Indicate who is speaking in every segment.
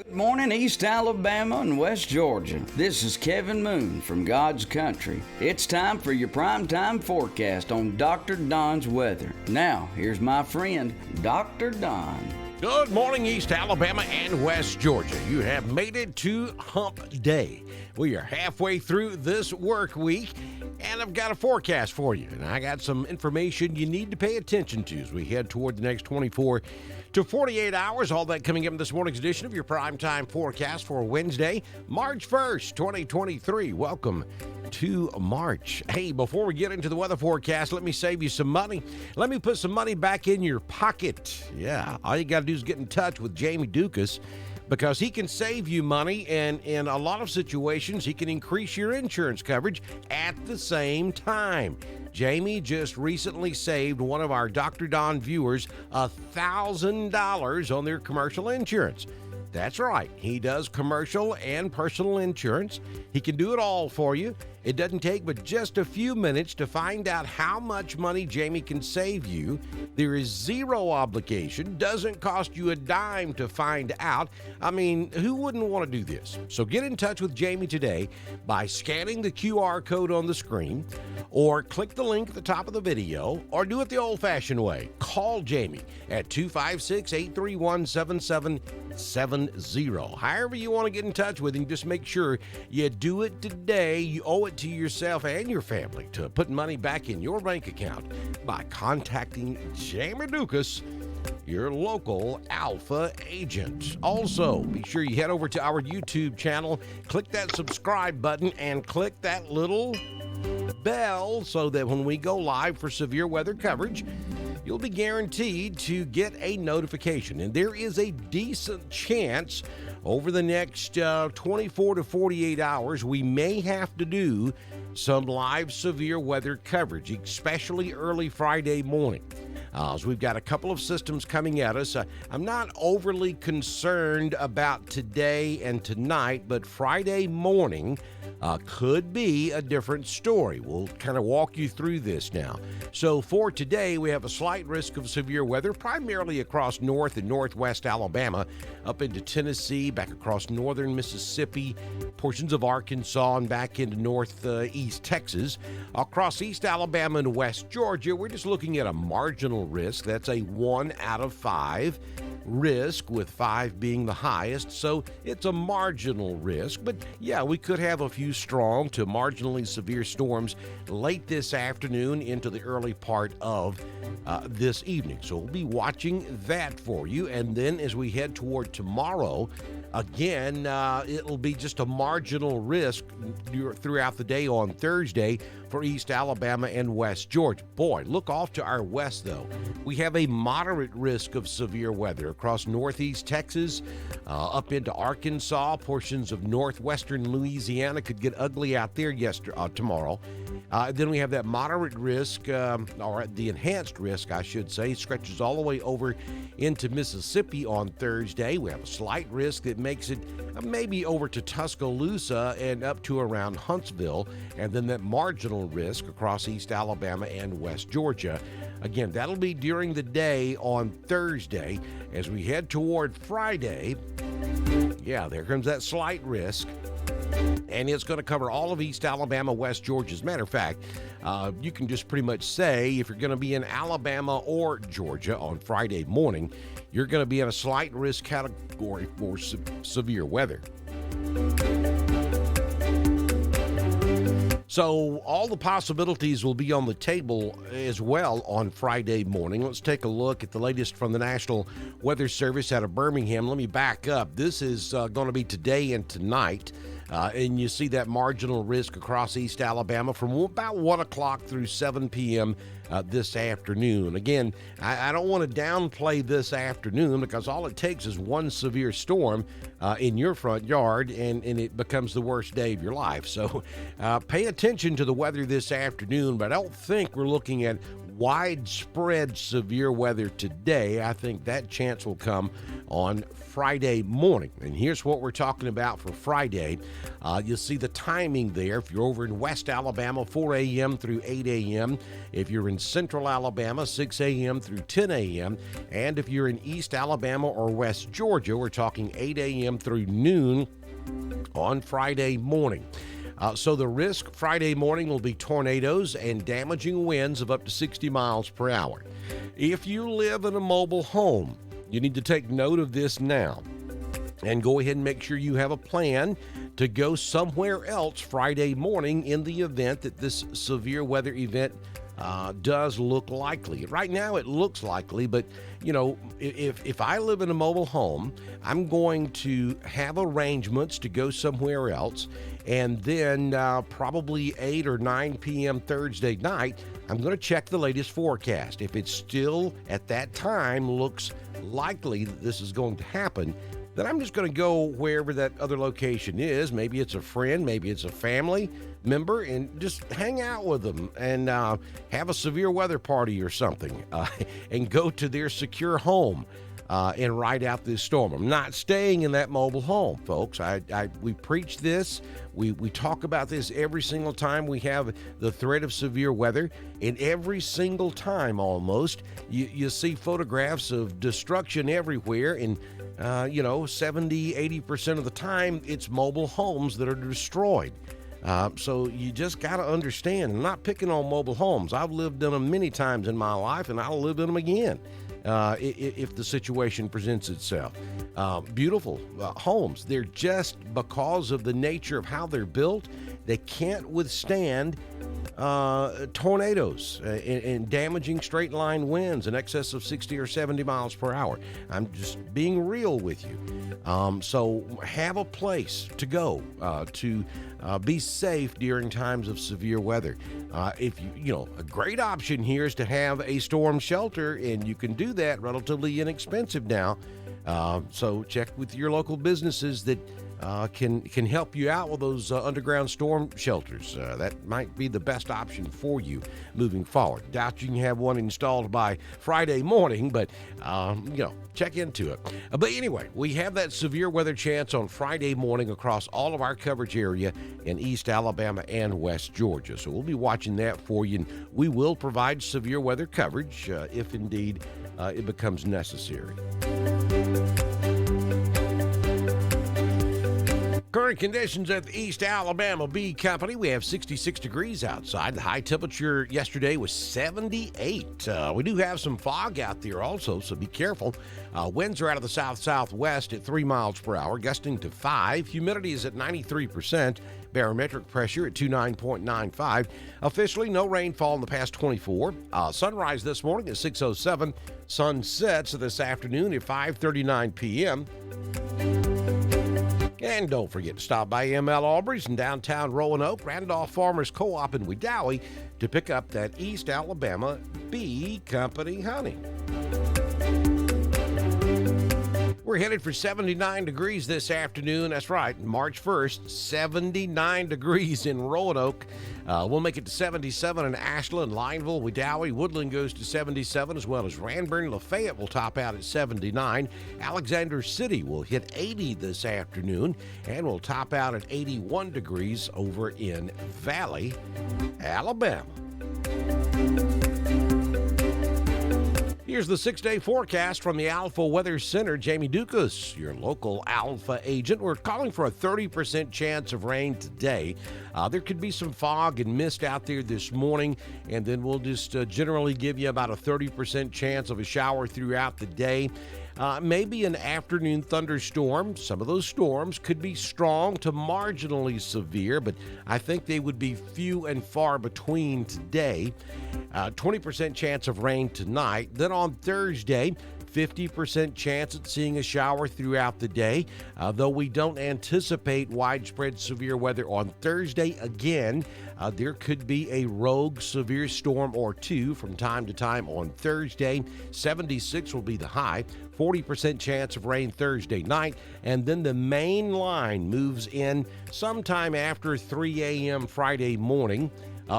Speaker 1: Good morning, East Alabama and West Georgia. This is Kevin Moon from God's Country. It's time for your primetime forecast on Dr. Don's weather. Now, here's my friend, Dr. Don.
Speaker 2: Good morning, East Alabama and West Georgia. You have made it to Hump Day. We are halfway through this work week, and I've got a forecast for you. And I got some information you need to pay attention to as we head toward the next 24 to 48 hours. All that coming up in this morning's edition of your primetime forecast for Wednesday, March 1st, 2023. Welcome to March. Hey, before we get into the weather forecast, let me save you some money. Let me put some money back in your pocket. Yeah, all you got to do is get in touch with Jamie Dukas, because he can save you money, and in a lot of situations, he can increase your insurance coverage at the same time. Jamie just recently saved one of our Dr. Don viewers $1,000 on their commercial insurance. That's right. He does commercial and personal insurance. He can do it all for you. It doesn't take but just a few minutes to find out how much money Jamie can save you. There is zero obligation. Doesn't cost you a dime to find out. I mean, who wouldn't want to do this? So get in touch with Jamie today by scanning the QR code on the screen, or click the link at the top of the video, or do it the old-fashioned way. Call Jamie at 256-831-7770. However you want to get in touch with him, just make sure you do it today. You owe it to yourself and your family to put money back in your bank account by contacting Jamie Dukas, your local Alpha agent. Also, be sure you head over to our YouTube channel, click that subscribe button, and click that little bell so that when we go live for severe weather coverage, you'll be guaranteed to get a notification. And there is a decent chance over the next 24 to 48 hours, we may have to do some live severe weather coverage, especially early Friday morning. So we've got a couple of systems coming at us. I'm not overly concerned about today and tonight, but Friday morning could be a different story. We'll kind of walk you through this now. So for today, we have a slight risk of severe weather, primarily across north and northwest Alabama, up into Tennessee, back across northern Mississippi, portions of Arkansas, and back into northeast Texas. Across East Alabama and West Georgia, we're just looking at a marginal risk. That's a 1 out of 5 risk, with 5 being the highest, so it's a marginal risk. But yeah, we could have a few strong to marginally severe storms late this afternoon into the early part of this evening. So we'll be watching that for you. And then as we head toward tomorrow, again, it'll be just a marginal risk throughout the day on Thursday for East Alabama and West Georgia. Boy, look off to our west, though. We have a moderate risk of severe weather across northeast Texas, up into Arkansas. Portions of northwestern Louisiana could get ugly out there tomorrow. Then we have that moderate risk, or the enhanced risk, I should say, stretches all the way over into Mississippi on Thursday. We have a slight risk that makes it maybe over to Tuscaloosa and up to around Huntsville, and then that marginal risk across East Alabama and West Georgia. Again, that'll be during the day on Thursday. As we head toward Friday, yeah, there comes that slight risk, and it's going to cover all of East Alabama, West Georgia. As a matter of fact, you can just pretty much say if you're going to be in Alabama or Georgia on Friday morning, you're going to be in a slight risk category for severe weather. So all the possibilities will be on the table as well on Friday morning. Let's take a look at the latest from the National Weather Service out of Birmingham. Let me back up. This is going to be today and tonight. And you see that marginal risk across East Alabama from about 1 o'clock through 7 p.m. This afternoon. Again, I don't want to downplay this afternoon, because all it takes is one severe storm in your front yard, and it becomes the worst day of your life. So pay attention to the weather this afternoon, but I don't think we're looking at widespread severe weather today. I think that chance will come on Friday morning. And here's what we're talking about for Friday. You'll see the timing there. If you're over in West Alabama, 4 a.m. through 8 a.m. If you're in Central Alabama, 6 a.m. through 10 a.m. And if you're in East Alabama or West Georgia, we're talking 8 a.m. through noon on Friday morning. So the risk Friday morning will be tornadoes and damaging winds of up to 60 miles per hour. If you live in a mobile home, you need to take note of this now and go ahead and make sure you have a plan to go somewhere else Friday morning in the event that this severe weather event does look likely. Right now it looks likely, but you know, if I live in a mobile home, I'm going to have arrangements to go somewhere else, and then probably 8 or 9 p.m. Thursday night, I'm going to check the latest forecast. If it still at that time looks likely that this is going to happen, then I'm just going to go wherever that other location is. Maybe it's a friend, maybe it's a family member, and just hang out with them and have a severe weather party or something and go to their secure home and ride out this storm. I'm not staying in that mobile home, folks. We preach this. We talk about this every single time we have the threat of severe weather, and every single time almost you see photographs of destruction everywhere, and 70-80% of the time it's mobile homes that are destroyed. So you just got to understand, I'm not picking on mobile homes. I've lived in them many times in my life, and I'll live in them again if the situation presents itself. Beautiful homes. They're just, because of the nature of how they're built, they can't withstand tornadoes and damaging straight line winds in excess of 60 or 70 miles per hour. I'm just being real with you. So have a place to go to be safe during times of severe weather. If a great option here is to have a storm shelter, and you can do that relatively inexpensive now. So check with your local businesses that can help you out with those underground storm shelters. That might be the best option for you moving forward. Doubt you can have one installed by Friday morning, but check into it. But anyway, we have that severe weather chance on Friday morning across all of our coverage area in East Alabama and West Georgia. So we'll be watching that for you, and we will provide severe weather coverage if indeed it becomes necessary. Current conditions at the East Alabama Bee Company. We have 66 degrees outside. The high temperature yesterday was 78. We do have some fog out there also, so be careful. Winds are out of the south-southwest at 3 miles per hour, gusting to 5. Humidity is at 93%. Barometric pressure at 29.95. Officially, no rainfall in the past 24. Sunrise this morning at 6:07. Sun sets this afternoon at 5:39 p.m. And don't forget to stop by ML Albury's in downtown Roanoke, Randolph Farmers Co-op in Wedowee to pick up that East Alabama Bee Company honey. We're headed for 79 degrees this afternoon. That's right, March 1st, 79 degrees in Roanoke. We'll make it to 77 in Ashland, Lineville, Wedowee. Woodland goes to 77, as well as Ranburne. Lafayette will top out at 79. Alexander City will hit 80 this afternoon, and will top out at 81 degrees over in Valley, Alabama. Here's the 6-day forecast from the Alpha Weather Center. Jamie Dukas, your local Alpha agent. We're calling for a 30% chance of rain today. There could be some fog and mist out there this morning, and then we'll just generally give you about a 30% chance of a shower throughout the day. Maybe an afternoon thunderstorm. Some of those storms could be strong to marginally severe, but I think they would be few and far between today. 20% chance of rain tonight. Then on Thursday, 50% chance at seeing a shower throughout the day, though we don't anticipate widespread severe weather on Thursday. Again, there could be a rogue severe storm or two from time to time on Thursday. 76 will be the high. 40% chance of rain Thursday night, and then the main line moves in sometime after 3 a.m. Friday morning.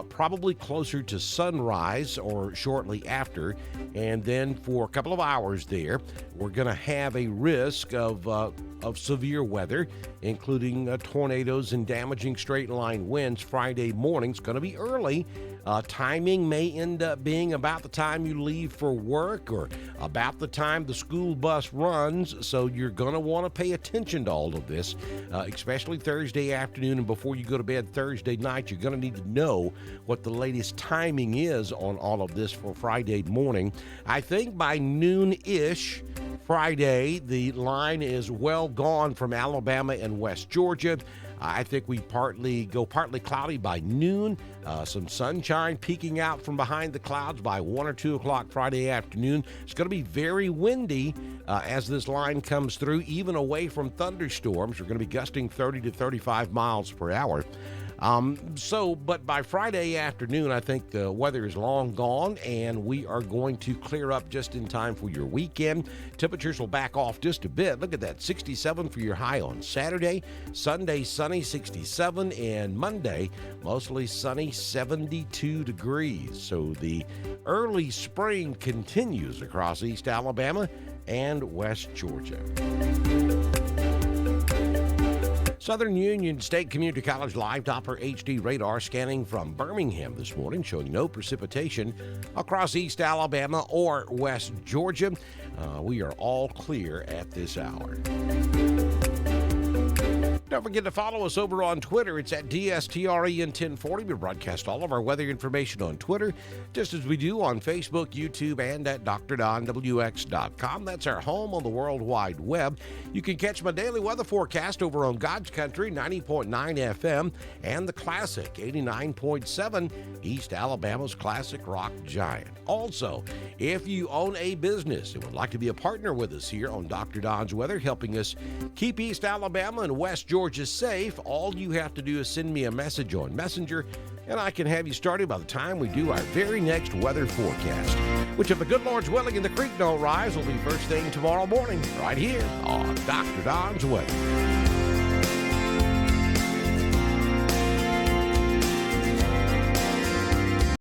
Speaker 2: probably closer to sunrise or shortly after. And then for a couple of hours there, we're going to have a risk of severe weather, including tornadoes and damaging straight-line winds Friday morning. It's going to be early. Timing may end up being about the time you leave for work or about the time the school bus runs, so you're going to want to pay attention to all of this, especially Thursday afternoon and before you go to bed Thursday night. You're going to need to know what the latest timing is on all of this for Friday morning. I think by noon-ish Friday, the line is well gone from Alabama and West Georgia. I think we go partly cloudy by noon, some sunshine peeking out from behind the clouds by 1 or 2 o'clock Friday afternoon. It's going to be very windy as this line comes through, even away from thunderstorms. We're going to be gusting 30 to 35 miles per hour. But by Friday afternoon, I think the weather is long gone and we are going to clear up just in time for your weekend. Temperatures will back off just a bit. Look at that, 67 for your high on Saturday. Sunday, sunny, 67, and Monday, mostly sunny, 72 degrees. So the early spring continues across East Alabama and West Georgia. Southern Union State Community College Live Doppler HD radar scanning from Birmingham this morning, showing no precipitation across East Alabama or West Georgia. We are all clear at this hour. Don't forget to follow us over on Twitter. It's at DSTREN1040. We broadcast all of our weather information on Twitter, just as we do on Facebook, YouTube, and at DrDonWX.com. That's our home on the World Wide Web. You can catch my daily weather forecast over on God's Country, 90.9 FM, and the Classic, 89.7, East Alabama's classic rock giant. Also, if you own a business and would like to be a partner with us here on Dr. Don's Weather, helping us keep East Alabama and West Georgia safe, all you have to do is send me a message on Messenger, and I can have you started by the time we do our very next weather forecast, which, if the good Lord's willing and the creek don't rise, will be first thing tomorrow morning, right here on Dr. Don's Weather.